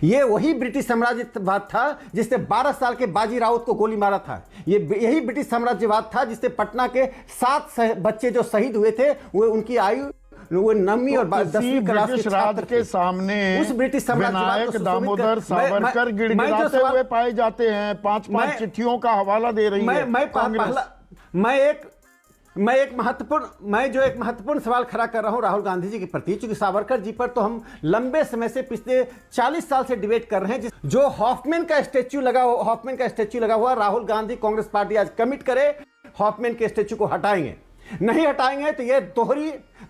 ये वही ब्रिटिश साम्राज्यवाद था जिसने 12 साल के बाजी राउत को गोली मारा था। यही ब्रिटिश साम्राज्यवाद था जिससे पटना के 7 बच्चे जो शहीद हुए थे वो उनकी आयु वो 9वीं और 10वीं क्लास के छात्र के सामने उस ब्रिटिश विनायक दामोदर सावरकर गिड़गिड़ाते हुए पाए जाते हैं। 5-5 चिट्ठियों का हवाला दे रही है कांग्रेस। मैं एक महत्वपूर्ण सवाल खड़ा कर रहा हूं राहुल गांधी जी के प्रति, क्योंकि सावरकर जी पर तो हम लंबे समय से पिछले 40 साल से डिबेट कर रहे हैं। जो हॉफमैन का स्टैच्यू लगा हुआ राहुल गांधी कांग्रेस पार्टी आज कमिट करे हॉफमैन के स्टैच्यू को हटाएंगे। नहीं हटाएंगे तो यह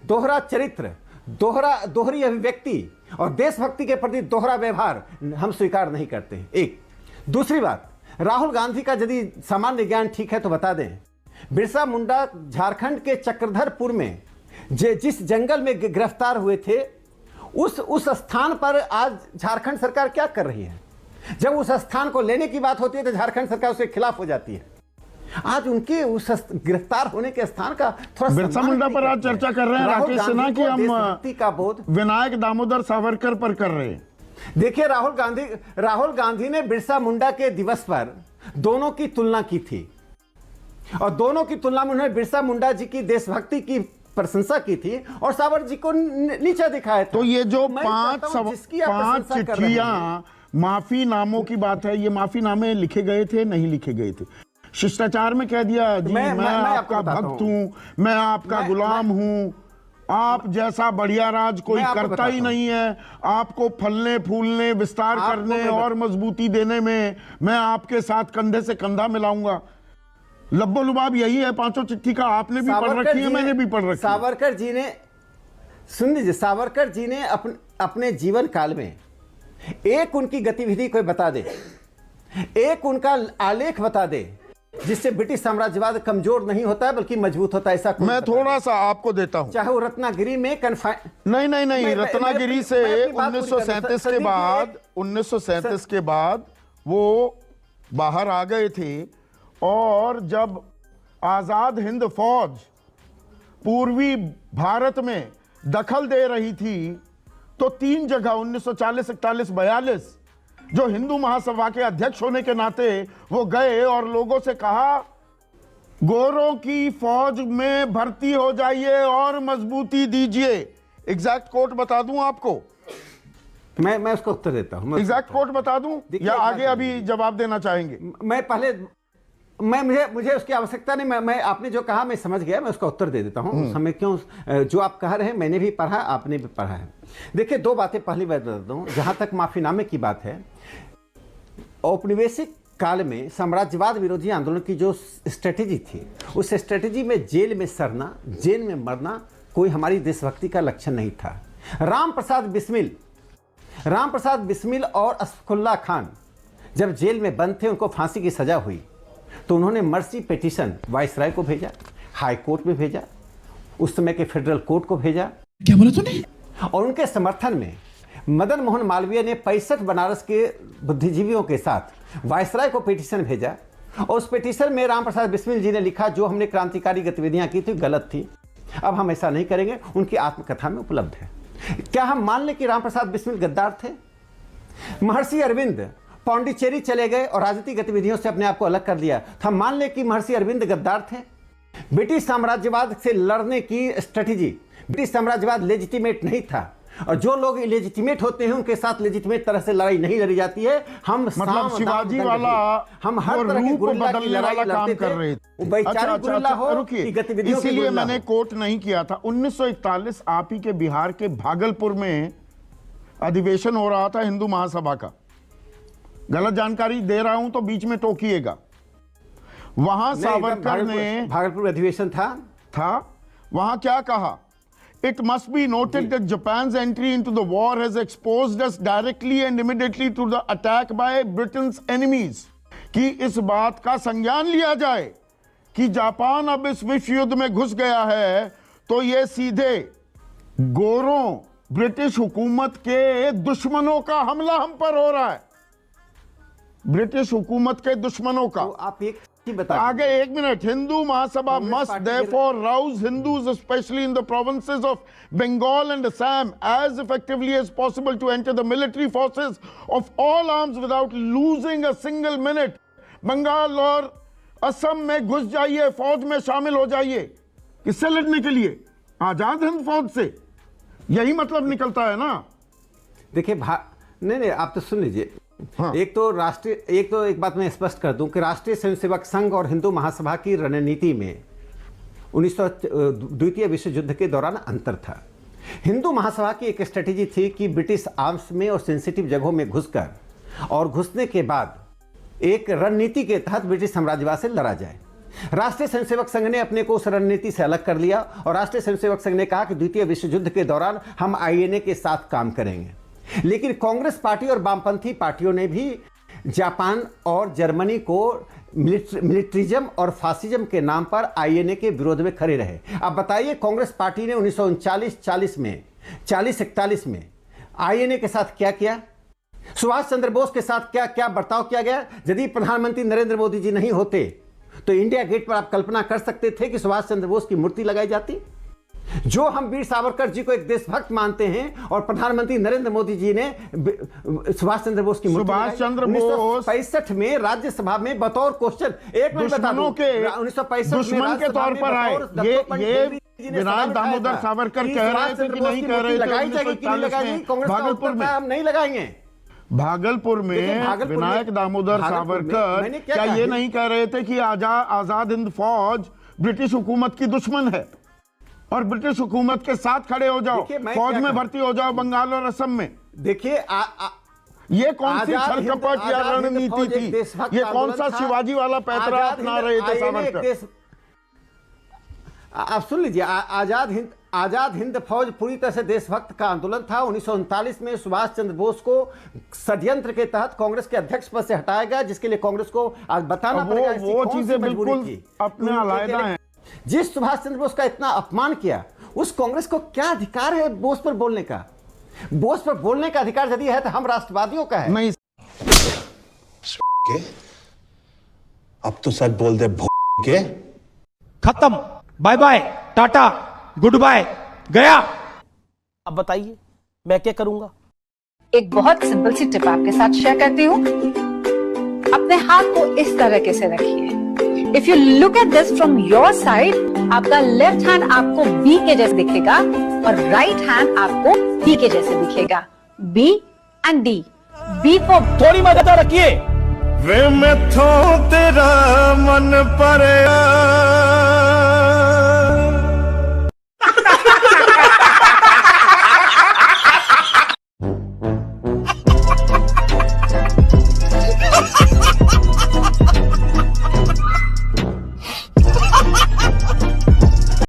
दोहरा चरित्र, दोहरी अभिव्यक्ति और देशभक्ति के प्रति दोहरा व्यवहार हम स्वीकार नहीं करते हैं। एक दूसरी बात, राहुल गांधी का यदि सामान्य ज्ञान ठीक है तो बता दें, बिरसा मुंडा झारखंड के चक्रधरपुर में जिस जंगल में गिरफ्तार हुए थे उस स्थान पर आज झारखंड सरकार क्या कर रही है? जब उस स्थान को लेने की बात होती है तो झारखंड सरकार उसके खिलाफ हो जाती है। आज उनके उस गिरफ्तार होने के स्थान का थोड़ा बिरसा मुंडा पर आज चर्चा कर रहे हैं राकेश सिन्हा की, हम का बोध विनायक दामोदर सावरकर पर कर रहे हैं। देखिए राहुल गांधी ने बिरसा मुंडा के दिवस पर दोनों की तुलना की थी और दोनों की तुलना में उन्होंने बिरसा मुंडा जी की देशभक्ति की प्रशंसा की थी और सावर जी को नीचा दिखाया था। तो ये जो 5 चिट्ठियां माफी नामों की बात है, ये माफी नामे लिखे गए थे नहीं लिखे गए थे? शिष्टाचार में कह दिया जी मैं आपका भक्त हूं, मैं आपका गुलाम हूं, आप जैसा बढ़िया राज कोई करता ही नहीं है, आपको फलने फूलने विस्तार करने और मजबूती देने में मैं आपके साथ कंधे से कंधा मिलाऊंगा। लब्बो लुबाब यही है 5 चिट्ठी का। आपने भी पढ़ रखी है, मैंने भी पढ़ रखी है। सावरकर जी ने, सुन लीजिए, सावरकर जी ने अपने जीवन काल में एक उनकी गतिविधि कोई बता दे, एक उनका आलेख बता दे जिससे ब्रिटिश साम्राज्यवाद कमजोर नहीं होता है बल्कि मजबूत होता है। ऐसा मैं थोड़ा सा आपको देता हूं, चाहे वो रत्नागिरी में नहीं रत्नागिरी से 1937 के बाद वो बाहर आ गए थे और जब आजाद हिंद फौज पूर्वी भारत में दखल दे रही थी तो 3 जगह 1940, 41, 42 जो हिंदू महासभा के अध्यक्ष होने के नाते वो गए और लोगों से कहा गोरों की फौज में भर्ती हो जाइए और मजबूती दीजिए। एग्जैक्ट कोट बता दूं आपको? मैं उसका उत्तर देता हूं। एग्जैक्ट कोट बता दूं या आगे अभी जवाब देना चाहेंगे? मुझे उसकी आवश्यकता नहीं। मैं आपने जो कहा मैं समझ गया, मैं उसका उत्तर दे देता हूं। समय क्यों, जो आप कह रहे हैं मैंने भी पढ़ा, आपने भी पढ़ा है। देखिए, 2 बातें पहली बात बता दूं। जहां तक माफीनामे की बात है, औपनिवेशिक काल में साम्राज्यवाद विरोधी आंदोलन की जो स्ट्रेटेजी थी, उस स्ट्रेटेजी में जेल में सड़ना, जेल में मरना कोई हमारी देशभक्ति का लक्षण नहीं था। राम प्रसाद बिस्मिल और असफुल्ला खान जब जेल में बंद थे, उनको फांसी की सजा हुई तो उन्होंने मर्सी पिटीशन वाइसराय को भेजा, हाई कोर्ट में भेजा, उस समय के फेडरल कोर्ट को भेजा। क्या बोला तूने? और उनके समर्थन में मदन मोहन मालवीय ने 65 बनारस के बुद्धिजीवियों के साथ वाइसराय को पिटीशन भेजा और उस पिटीशन में राम प्रसाद बिस्मिल जी ने लिखा जो हमने क्रांतिकारी गतिविधियां की थी गलत थी, अब हम ऐसा नहीं करेंगे। उनकी आत्मकथा में उपलब्ध है। क्या हम मान लें कि राम प्रसाद बिस्मिल गद्दार थे? महर्षि अरविंद पौंडीचेरी चले गए और राजनीतिक गतिविधियों से अपने आप को अलग कर दिया, तो हम मान लें कि महर्षि अरविंद गद्दार थे? ब्रिटिश साम्राज्यवाद से लड़ने की स्ट्रेटेजी, ब्रिटिश साम्राज्यवाद लेजिटिमेट नहीं था और जो लोग इलेजिटिमेट होते हैं उनके साथ लेजिटिमेट तरह से लड़ाई नहीं लड़ी जाती है। हम मतलब शिवाजी वाला हम हर तरह की गुरिल्ला की लड़ाई काम कर रहे थे। वैचारिक गुरिल्ला हो कि गतिविधियों, इसीलिए मैंने कोट नहीं किया था। 1941 आप ही के बिहार के भागलपुर में अधिवेशन हो रहा था हिंदू महासभा का। गलत जानकारी दे रहा हूं तो बीच में टोकिएगा। वहां सावरकर ने, भागलपुर अधिवेशन था, वहां क्या कहा? It must be noted that Japan's entry into the war has exposed us directly and immediately to the attack by Britain's enemies. कि इस बात का संज्ञान लिया जाए कि जापान अब इस विश्व युद्ध में घुस गया है तो ये सीधे गोरों, ब्रिटिश हुकूमत के दुश्मनों का हमला हम पर हो रहा है। ब्रिटिश हुकूमत के दुश्मनों का। तो आप एक की बता आगे एक minute, Hindu Mahasabha must therefore rouse Hindus especially in the provinces of Bengal and Assam as effectively as possible to enter the military forces of all arms without losing a single minute. Bengal और असम में घुस जाइए, फौज में शामिल हो जाइए। किससे लड़ने के लिए? आजाद हिंद फौज से। यही मतलब निकलता है ना। देखिए नहीं आप तो सुन लीजिए। हाँ। एक बात मैं स्पष्ट कर दूं कि राष्ट्रीय स्वयंसेवक संघ और हिंदू महासभा की रणनीति में द्वितीय विश्व युद्ध के दौरान अंतर था। हिंदू महासभा की एक स्ट्रेटेजी थी कि ब्रिटिश आर्म्स में और सेंसिटिव जगहों में घुसकर और घुसने के बाद एक रणनीति के तहत ब्रिटिश साम्राज्यवाद से लड़ा जाए। राष्ट्रीय स्वयंसेवक संघ ने अपने को उस रणनीति से अलग कर लिया और राष्ट्रीय स्वयंसेवक संघ ने कहा कि द्वितीय विश्व युद्ध के दौरान हम आईएनए के साथ काम करेंगे। लेकिन कांग्रेस पार्टी और वामपंथी पार्टियों ने भी जापान और जर्मनी को मिलिट्रिज्म और फासिज्म के नाम पर आईएनए के विरोध में खड़े रहे। अब बताइए, कांग्रेस पार्टी ने 1939-41 में आईएनए के साथ क्या किया? सुभाष चंद्र बोस के साथ क्या क्या बर्ताव किया गया? यदि प्रधानमंत्री नरेंद्र मोदी जी नहीं होते तो इंडिया गेट पर आप कल्पना कर सकते थे कि सुभाष चंद्र बोस की मूर्ति लगाई जाती? जो हम वीर सावरकर जी को एक देशभक्त मानते हैं और प्रधानमंत्री नरेंद्र मोदी जी ने सुभाष चंद्र बोस की मूर्ति सुभाष चंद्र बोस 1965 में राज्यसभा में बतौर क्वेश्चन दुश्मनों के 1965 दुश्मन के तौर पर आए। ये विनायक दामोदर सावरकर कह रहे थे कि नहीं कह रहे थे। भागलपुर में हम नहीं लगाएंगे। भागलपुर में विनायक दामोदर सावरकर क्या ये नहीं कह रहे थे कि आजाद हिंद फौज ब्रिटिश हुकूमत की दुश्मन है और ब्रिटिश हुकूमत के साथ खड़े हो जाओ, फौज में भर्ती हो जाओ बंगाल और असम में? देखिए ये कौन सी छलकपट या रणनीति थी? ये कौन सा शिवाजी वाला पैतरा अपना रहे थे सावरकर? आप सुन लीजिए, आजाद हिंद फौज पूरी तरह से देशभक्त का आंदोलन था। 1939 में सुभाष चंद्र बोस को षड्यंत्र के तहत कांग्रेस के अध्यक्ष पद से हटाया गया, जिसके लिए कांग्रेस को आज बताना पड़ेगा वो चीजें बिल्कुल अपने अलग हैं। जिस सुभाष चंद्र बोस का इतना अपमान किया, उस कांग्रेस को क्या अधिकार है बोस पर बोलने का? बोस पर बोलने का अधिकार यदि है तो हम राष्ट्रवादियों का है। नहीं अब तो सच बोल दे के। खत्म, bye bye, tata, goodbye, गया। अब बताइए मैं क्या करूंगा? एक बहुत सिंपल सी टिप आपके साथ शेयर करती हूँ। अपने हाथ को इस तरीके से रखिए। If you look at this from your side, आपका लेफ्ट हैंड आपको बी के जैसे दिखेगा और राइट हैंड आपको डी के जैसे दिखेगा। B and D. B for थोड़ी मदद रखिए। वे मैं तेरा मन पर